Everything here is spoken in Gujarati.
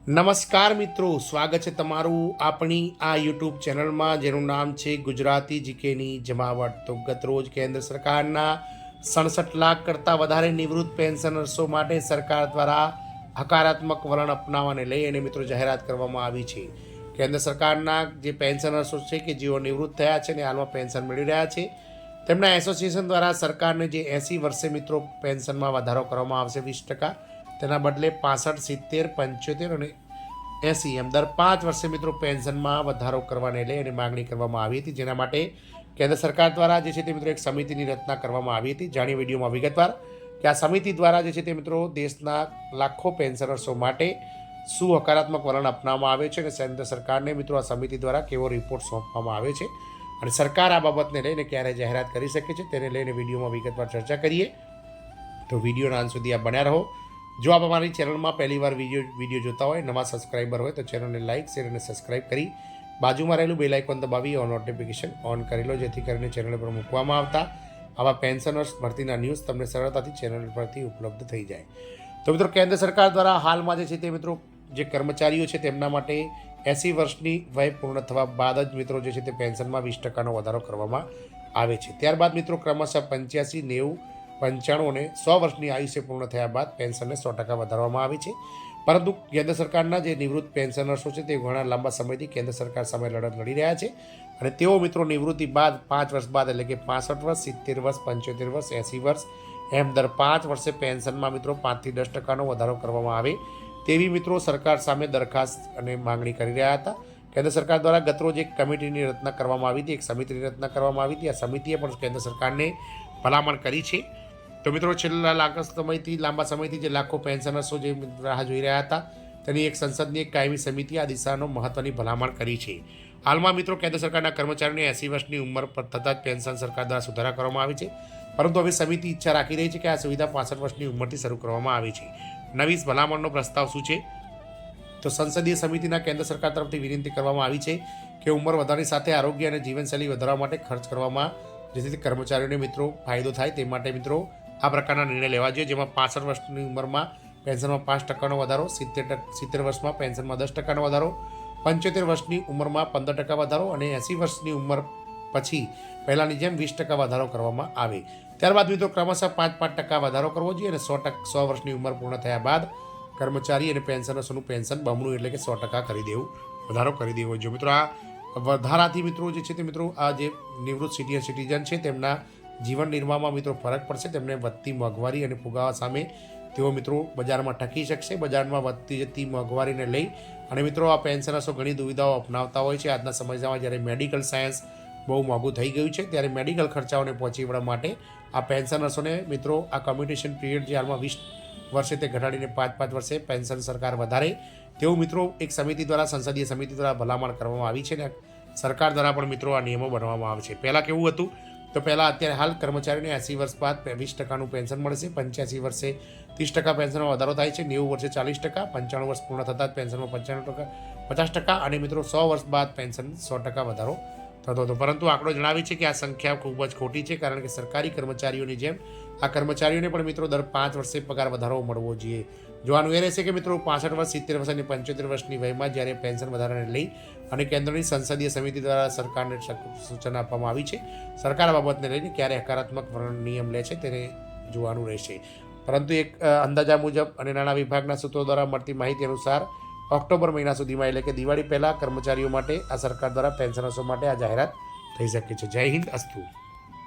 નમસ્કાર મિત્રો, સ્વાગત છે તમારું આપણી આ યુટ્યુબ ચેનલમાં જેનું નામ છે ગુજરાતી જીકેની જમાવટ। તો ગતરોજ કેન્દ્ર સરકારના 67 લાખ કરતાં વધારે નિવૃત્ત પેન્શનર્સો માટે સરકાર દ્વારા હકારાત્મક વલણ અપનાવવાને લઈ અને મિત્રો જાહેરાત કરવામાં આવી છે। કેન્દ્ર સરકારના જે પેન્શનર્સો છે કે જેઓ નિવૃત્ત થયા છે અને હાલમાં પેન્શન મેળવી રહ્યા છે તેમના એસોસિએશન દ્વારા સરકારને જે 80 વર્ષે મિત્રો પેન્શનમાં વધારો કરવામાં આવશે 20%, તેના બદલે 65, 70, 75 અને 80 એમ દર 5 વર્ષે મિત્રો પેન્શનમાં વધારો કરવાને લઈ અને માગણી કરવામાં આવી હતી, જેના માટે કેન્દ્ર સરકાર દ્વારા જે છે તે મિત્રો એક સમિતિની રચના કરવામાં આવી હતી। જાણીએ વિડીયોમાં વિગતવાર કે આ સમિતિ દ્વારા જે છે તે મિત્રો દેશના લાખો પેન્શનર્સો માટે શું હકારાત્મક વલણ અપનાવવામાં આવે છે અને કેન્દ્ર સરકારને મિત્રો આ સમિતિ દ્વારા કેવો રિપોર્ટ સોંપવામાં આવે છે અને સરકાર આ બાબતને લઈને ક્યારે જાહેરાત કરી શકે છે તેને લઈને વિડીયોમાં વિગતવાર ચર્ચા કરીએ। તો વિડીયોના અંત સુધી આપ બન્યા રહો। જો આપ અમારી ચેનલમાં પહેલીવાર વિડીયો જોતા હોય, નવા સબસ્ક્રાઈબર હોય તો ચેનલને લાઇક, શેર અને સબસ્ક્રાઈબ કરી બાજુમાં રહેલું બેલ આઇકોન દબાવી નોટિફિકેશન ઓન કરી લો, જેથી કરીને ચેનલ પર મૂકવામાં આવતા આવા પેન્શનર્સ ભરતીના ન્યૂઝ તમને સરળતાથી ચેનલ પરથી ઉપલબ્ધ થઈ જાય। તો મિત્રો, કેન્દ્ર સરકાર દ્વારા હાલમાં જે છે તે મિત્રો જે કર્મચારીઓ છે તેમના માટે 80 વર્ષની વય પૂર્ણ થવા બાદ જ મિત્રો જે છે તે પેન્શનમાં 20%નો વધારો કરવામાં આવે છે। ત્યારબાદ મિત્રો ક્રમશઃ 85, 90, 95 અને 100 વર્ષની આયુષ્ય પૂર્ણ થયા બાદ પેન્શનને 100% વધારવામાં આવી છે। પરંતુ કેન્દ્ર સરકારના જે નિવૃત્ત પેન્શનર્સો છે તે ઘણા લાંબા સમયથી કેન્દ્ર સરકાર સામે લડત લડી રહ્યા છે અને તેઓ મિત્રો નિવૃત્તિ બાદ 5 વર્ષ બાદ એટલે કે 65 વર્ષ, 70 વર્ષ, 75 વર્ષ, 80 વર્ષ એમ દર 5 વર્ષે પેન્શનમાં મિત્રો 5 થી 10%નો વધારો કરવામાં આવે તેવી મિત્રો સરકાર સામે દરખાસ્ત અને માગણી કરી રહ્યા હતા। કેન્દ્ર સરકાર દ્વારા ગતરોજ એક કમિટીની રચના કરવામાં આવી હતી, એક સમિતિની રચના કરવામાં આવી હતી। આ સમિતિએ પણ કેન્દ્ર સરકારને ભલામણ કરી છે। તો મિત્રો, છેલ્લા લાંબા સમયથી જે લાખો પેન્શનર્સો જે રાહ જોઈ રહ્યા હતા તેની એક સંસદની એક કાયમી સમિતિ આ દિશાનો મહત્વની ભલામણ કરી છે। હાલમાં મિત્રો કેન્દ્ર સરકારના કર્મચારીઓને 80 વર્ષની ઉંમર પર થતાં જ પેન્શન સરકાર દ્વારા સુધારા કરવામાં આવી છે, પરંતુ હવે સમિતિ ઈચ્છા રાખી રહી છે કે આ સુવિધા 65 વર્ષની ઉંમરથી શરૂ કરવામાં આવી છે। નવી ભલામણનો પ્રસ્તાવ શું છે? તો સંસદીય સમિતિના કેન્દ્ર સરકાર તરફથી વિનંતી કરવામાં આવી છે કે ઉંમર વધારવાની સાથે આરોગ્ય અને જીવનશૈલી વધારવા માટે ખર્ચ કરવામાં જેથી કર્મચારીઓને મિત્રો ફાયદો થાય તે માટે મિત્રો આ પ્રકારના નિર્ણય લેવા જોઈએ, જેમાં 65 વર્ષની ઉંમરમાં પેન્શનમાં 5%નો વધારો, 70 વર્ષમાં પેન્શનમાં 10%નો વધારો, 75 વર્ષની ઉંમરમાં 15% વધારો અને 80 વર્ષની ઉંમર પછી પહેલાંની જેમ 20% વધારો કરવામાં આવે। ત્યારબાદ મિત્રો ક્રમશઃ 5% વધારો કરવો જોઈએ અને 100 વર્ષની ઉંમર પૂર્ણ થયા બાદ કર્મચારી અને પેન્શનર્સોનું પેન્શન બમણું એટલે કે 100% કરી દેવું, વધારો કરી દેવો જોઈએ। મિત્રો, આ વધારાથી મિત્રો જે છે તે મિત્રો આ જે નિવૃત્ત સિનિયર સિટીઝન છે તેમના જીવન નિર્વાહમાં મિત્રો ફરક પડશે। તેમને વધતી મોંઘવારી અને ફુગાવા સામે તેઓ મિત્રો બજારમાં ટકી શકશે। બજારમાં વધતી જતી મોંઘવારીને લઈ અને મિત્રો આ પેન્શનર્સો ઘણી દુવિધાઓ અપનાવતા હોય છે। આજના સમયમાં જ્યારે મેડિકલ સાયન્સ બહુ મોંઘું થઈ ગયું છે ત્યારે મેડિકલ ખર્ચાઓને પહોંચી વળવા માટે આ પેન્શનર્સોને મિત્રો આ કમ્યુટેશન પીરિયડ જે હાલમાં 20 વર્ષે તે ઘટાડીને 5 વર્ષે પેન્શન સરકાર વધારે તેવું મિત્રો એક સમિતિ દ્વારા, સંસદીય સમિતિ દ્વારા ભલામણ કરવામાં આવી છે અને સરકાર દ્વારા પણ મિત્રો આ નિયમો બનાવવામાં આવે છે। પહેલાં કેવું હતું? તો પહેલાં અત્યારે હાલ કર્મચારીઓને 80 વર્ષ બાદ 20%નું પેન્શન મળશે, 85 વર્ષે 30% પેન્શનમાં વધારો થાય છે, 90 વર્ષે 40%, 95 વર્ષ પૂર્ણ થતાં જ પેન્શનમાં 95%, 50% અને મિત્રો 100 વર્ષ બાદ પેન્શન 100% વધારો થતો હતો। પરંતુ આંકડો જણાવે છે કે આ સંખ્યા ખૂબ જ ખોટી છે, કારણ કે સરકારી કર્મચારીઓની જેમ આ કર્મચારીઓને પણ મિત્રો દર 5 વર્ષે પગાર વધારો મળવો જોઈએ। જોવાનું એ રહેશે કે મિત્રો 65 વર્ષ, 70 વર્ષ અને 75 વર્ષની વયમાં જ્યારે પેન્શન વધારાને લઈ અને કેન્દ્રની સંસદીય સમિતિ દ્વારા સરકારને સૂચના આપવામાં આવી છે, સરકાર આ બાબતને લઈને ક્યારે હકારાત્મક નિયમ લે છે તેને જોવાનું રહેશે। પરંતુ એક અંદાજા મુજબ અને નાણાં વિભાગના સૂત્રો દ્વારા મળતી માહિતી અનુસાર ઓક્ટોબર મહિના સુધીમાં એટલે કે દિવાળી પહેલાં કર્મચારીઓ માટે આ સરકાર દ્વારા પેન્શનર્સો માટે આ જાહેરાત થઈ શકે છે। જય હિન્દ, અસ્તુ।